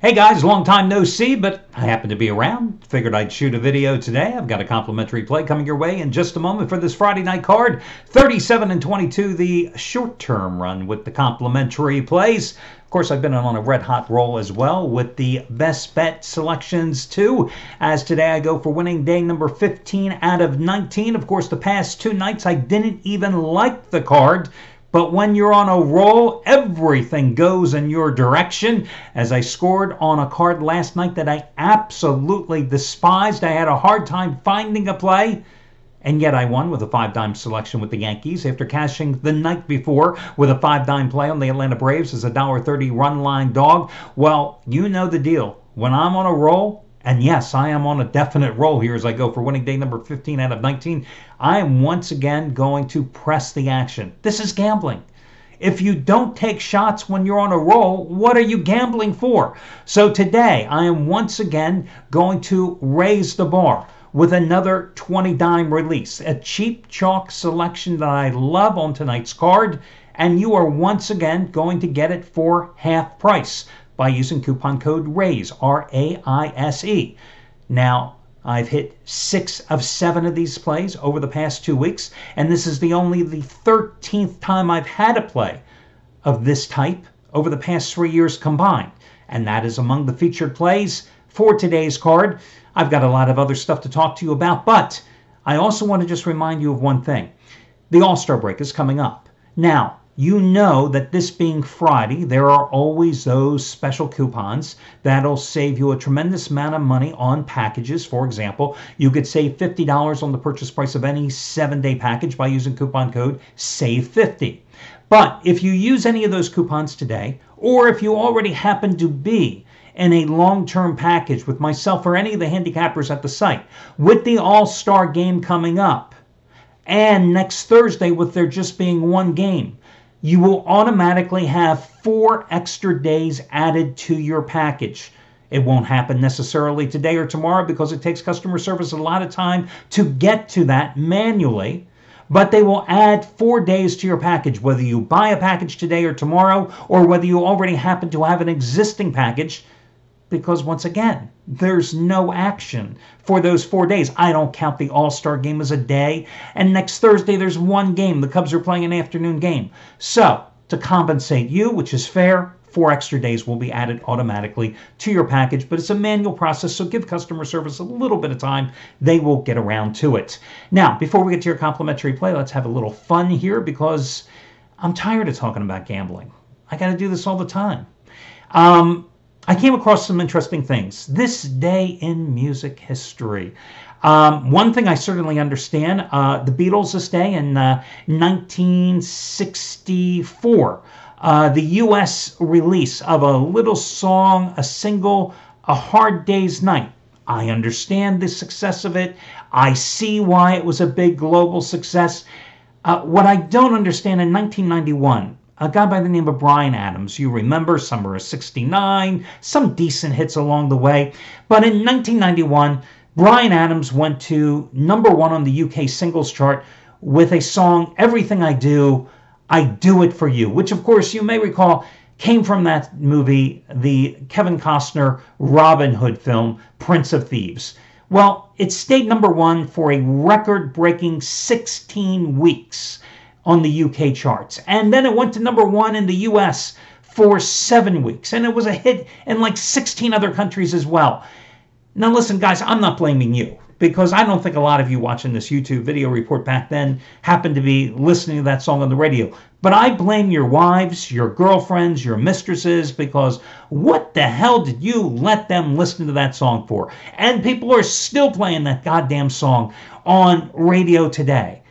Hey guys, long time no see, but I happen to be around. Figured I'd shoot a video today. I've got a complimentary play coming your way in just a moment for this Friday night card. 37 and 22, the short-term run with the complimentary plays. Of course, I've been on a red-hot roll as well with the best bet selections too, as today I go for winning day number 15 out of 19. Of course, the past two nights I didn't even like the card. But when you're on a roll, everything goes in your direction. As I scored on a card last night that I absolutely despised, I had a hard time finding a play. And yet I won with a 5-dime selection with the Yankees after cashing the night before with a 5-dime play on the Atlanta Braves as a $1.30 run line dog. Well, you know the deal. When I'm on a roll, and yes, I am on a definite roll here as I go for winning day number 15 out of 19. I am once again going to press the action. This is gambling. If you don't take shots when you're on a roll, what are you gambling for? So today, I am once again going to raise the bar with another 20-dime release. A cheap chalk selection that I love on tonight's card. And you are once again going to get it for half price by using coupon code RAISE, R-A-I-S-E. Now, I've hit 6 of 7 of these plays over the past 2 weeks, and this is only the 13th time I've had a play of this type over the past 3 years combined. And that is among the featured plays for today's card. I've got a lot of other stuff to talk to you about, but I also want to just remind you of one thing. The All-Star break is coming up. Now, you know that this being Friday, there are always those special coupons that'll save you a tremendous amount of money on packages. For example, you could save $50 on the purchase price of any 7-day package by using coupon code SAVE50. But if you use any of those coupons today, or if you already happen to be in a long-term package with myself or any of the handicappers at the site, with the All-Star game coming up, and next Thursday with there just being one game, you will automatically have 4 extra days added to your package. It won't happen necessarily today or tomorrow because it takes customer service a lot of time to get to that manually. But they will add 4 days to your package, whether you buy a package today or tomorrow, or whether you already happen to have an existing package. Because once again, there's no action for those 4 days. I don't count the All-Star game as a day. And next Thursday, there's one game. The Cubs are playing an afternoon game. So to compensate you, which is fair, 4 extra days will be added automatically to your package. But it's a manual process, so give customer service a little bit of time. They will get around to it. Now, before we get to your complimentary play, let's have a little fun here because I'm tired of talking about gambling. I got to do this all the time. I came across some interesting things. This day in music history. One thing I certainly understand, the Beatles this day in 1964. The U.S. release of a little song, a single, A Hard Day's Night. I understand the success of it. I see why it was a big global success. What I don't understand, in 1991, a guy by the name of Bryan Adams. You remember Summer of '69, some decent hits along the way. But in 1991, Bryan Adams went to #1 on the UK singles chart with a song, Everything I Do It For You, which of course you may recall came from that movie, the Kevin Costner Robin Hood film, Prince of Thieves. Well, it stayed #1 for a record-breaking 16 weeks on the UK charts. And then it went to #1 in the US for 7 weeks. And it was a hit in like 16 other countries as well. Now listen, guys, I'm not blaming you because I don't think a lot of you watching this YouTube video report back then happened to be listening to that song on the radio. But I blame your wives, your girlfriends, your mistresses, because what the hell did you let them listen to that song for? And people are still playing that goddamn song on radio today.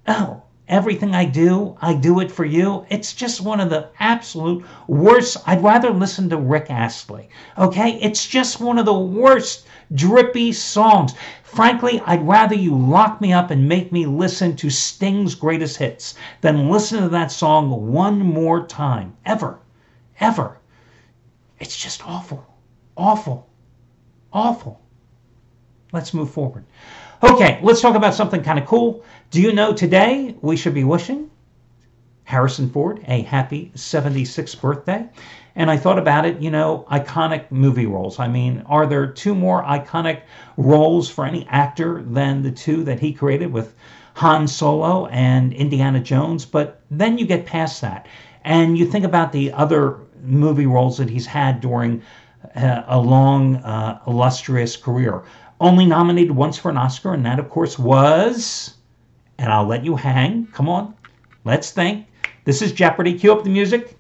Oh, Everything I Do It For You. It's just one of the absolute worst. I'd rather listen to Rick Astley. Okay? It's just one of the worst drippy songs. Frankly, I'd rather you lock me up and make me listen to Sting's greatest hits than listen to that song one more time. Ever. Ever. It's just awful. Awful. Awful. Let's move forward. Okay, let's talk about something kind of cool. Do you know today we should be wishing Harrison Ford, a happy 76th birthday. And I thought about it, iconic movie roles. I mean, are there two more iconic roles for any actor than the two that he created with Han Solo and Indiana Jones? But then you get past that, and you think about the other movie roles that he's had during a long, illustrious career. Only nominated once for an Oscar, and that, of course, was, and I'll let you hang. Come on, let's think. This is Jeopardy. Cue up the music.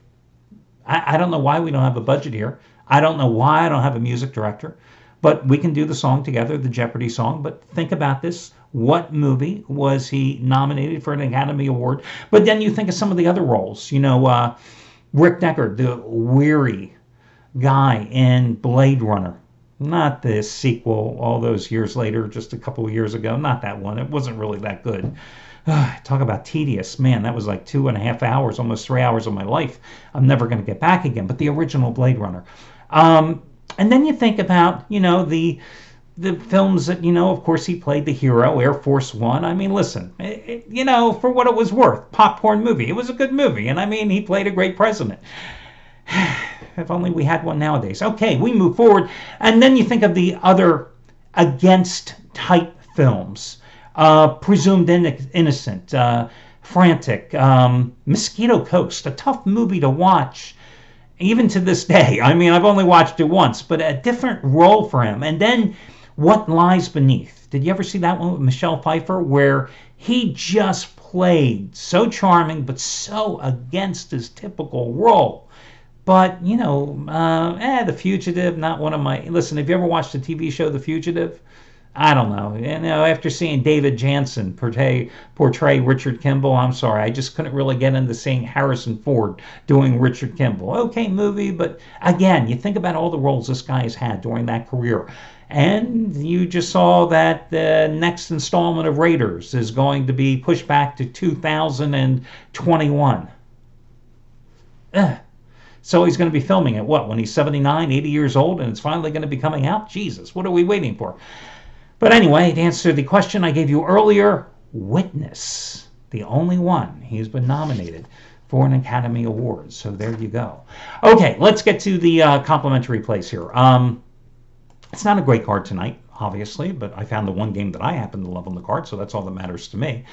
I don't know why we don't have a budget here. I don't know why I don't have a music director. But we can do the song together, the Jeopardy song. But think about this. What movie was he nominated for an Academy Award? But then you think of some of the other roles. Rick Deckard, the weary guy in Blade Runner. Not the sequel all those years later, just a couple of years ago. Not that one. It wasn't really that good. Talk about tedious. Man, that was like 2.5 hours, almost 3 hours of my life. I'm never going to get back again. But the original Blade Runner. And then you think about, the films that, of course, he played the hero, Air Force One. I mean, listen, for what it was worth, popcorn movie. It was a good movie. And I mean, he played a great president. If only we had one nowadays. Okay, we move forward. And then you think of the other against type films. Presumed Innocent, Frantic, Mosquito Coast, a tough movie to watch, even to this day. I mean, I've only watched it once, but a different role for him. And then What Lies Beneath. Did you ever see that one with Michelle Pfeiffer, where he just played so charming, but so against his typical role? But, The Fugitive, not one of my... Listen, have you ever watched the TV show The Fugitive? I don't know. After seeing David Janssen portray Richard Kimball, I'm sorry, I just couldn't really get into seeing Harrison Ford doing Richard Kimball. Okay, movie, but again, you think about all the roles this guy has had during that career. And you just saw that the next installment of Raiders is going to be pushed back to 2021. So he's going to be filming it, when he's 79, 80 years old, and it's finally going to be coming out? Jesus, what are we waiting for? But anyway, to answer the question I gave you earlier, Witness, the only one. He's been nominated for an Academy Award. So there you go. Okay, let's get to the complimentary plays here. It's not a great card tonight, obviously, but I found the one game that I happen to love on the card, so that's all that matters to me.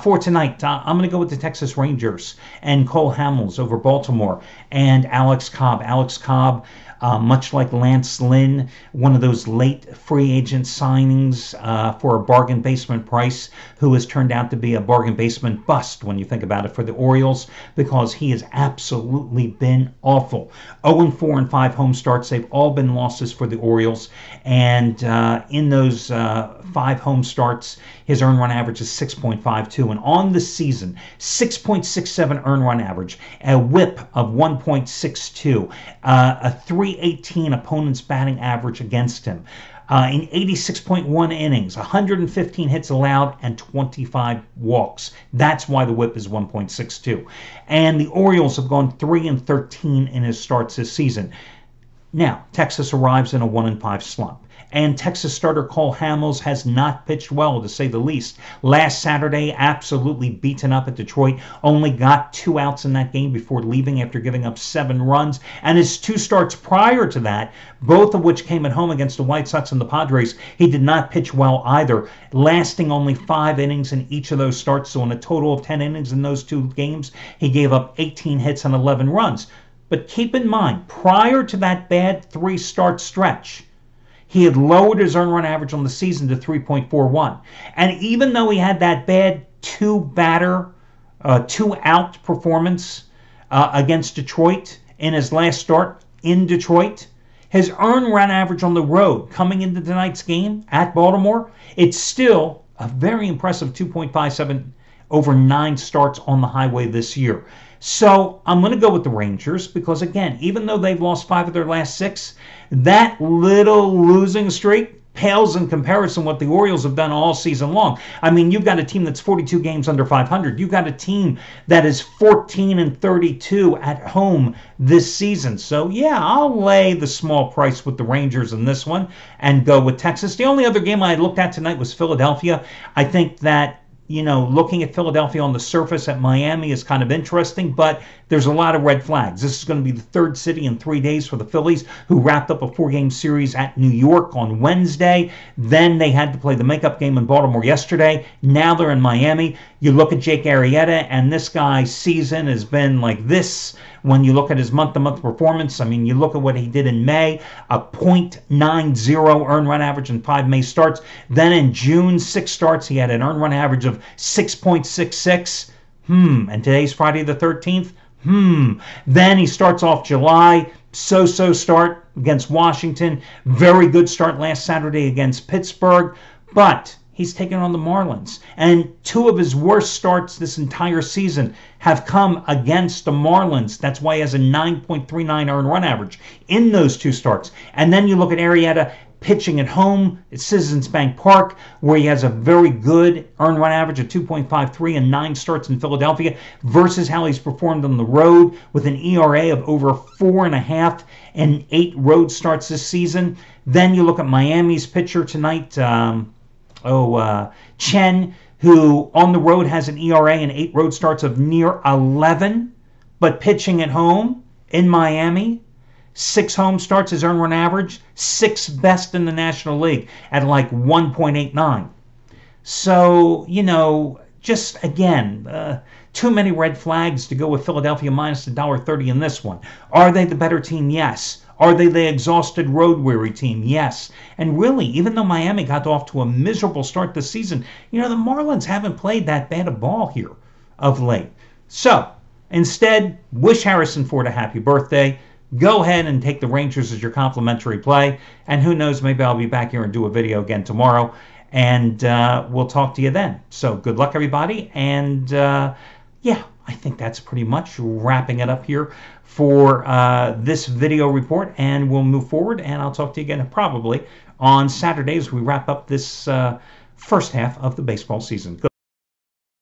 For tonight, I'm going to go with the Texas Rangers and Cole Hamels over Baltimore and Alex Cobb. Alex Cobb, much like Lance Lynn, one of those late free agent signings for a bargain basement price, who has turned out to be a bargain basement bust when you think about it for the Orioles, because he has absolutely been awful. 0-4 in 5 home starts. They've all been losses for the Orioles. And in those 5 home starts, his earned run average is 6.52. And on the season, 6.67 earned run average, a whip of 1.62, a 318 opponent's batting average against him. In 86.1 innings, 115 hits allowed, and 25 walks. That's why the whip is 1.62. And the Orioles have gone 3-13 in his starts this season. Now, Texas arrives in a 1-5 slump. And Texas starter Cole Hamels has not pitched well, to say the least. Last Saturday, absolutely beaten up at Detroit. Only got 2 outs in that game before leaving after giving up 7 runs. And his 2 starts prior to that, both of which came at home against the White Sox and the Padres, he did not pitch well either, lasting only 5 innings in each of those starts. So in a total of 10 innings in those 2 games, he gave up 18 hits and 11 runs. But keep in mind, prior to that bad 3-start stretch, he had lowered his earned run average on the season to 3.41. And even though he had that bad 2-out performance against Detroit in his last start in Detroit, his earned run average on the road coming into tonight's game at Baltimore, it's still a very impressive 2.57 over 9 starts on the highway this year. So I'm going to go with the Rangers because, again, even though they've lost 5 of their last 6, that little losing streak pales in comparison to what the Orioles have done all season long. I mean, you've got a team that's 42 games under 500. You've got a team that is 14-32 at home this season. So, yeah, I'll lay the small price with the Rangers in this one and go with Texas. The only other game I looked at tonight was Philadelphia. I think that looking at Philadelphia on the surface at Miami is kind of interesting, but there's a lot of red flags. This is going to be the third city in 3 days for the Phillies, who wrapped up a 4-game series at New York on Wednesday. Then they had to play the makeup game in Baltimore yesterday. Now they're in Miami. You look at Jake Arrieta, and this guy's season has been like this. When you look at his month-to-month performance, I mean, you look at what he did in May, a .90 earned run average in 5 May starts. Then in June, 6 starts, he had an earned run average of 6.66. And today's Friday the 13th. Then he starts off July, so-so start against Washington. Very good start last Saturday against Pittsburgh. But he's taken on the Marlins. And 2 of his worst starts this entire season have come against the Marlins. That's why he has a 9.39 earned run average in those 2 starts. And then you look at Arrieta pitching at home at Citizens Bank Park, where he has a very good earned run average of 2.53 and 9 starts in Philadelphia, versus how he's performed on the road with an ERA of over 4.5 and 8 road starts this season. Then you look at Miami's pitcher tonight, Chen, who on the road has an ERA and 8 road starts of near 11, but pitching at home in Miami, 6 home starts, his earned run average, 6th best in the National League at like 1.89. So, just again, too many red flags to go with Philadelphia minus $1.30 in this one. Are they the better team? Yes. Are they the exhausted, road-weary team? Yes. And really, even though Miami got off to a miserable start this season, the Marlins haven't played that bad a ball here of late. So, instead, wish Harrison Ford a happy birthday. Go ahead and take the Rangers as your complimentary play. And who knows, maybe I'll be back here and do a video again tomorrow. And we'll talk to you then. So, good luck, everybody. And, yeah, I think that's pretty much wrapping it up here for this video report, and we'll move forward, and I'll talk to you again probably on Saturdays. We wrap up this first half of the baseball season.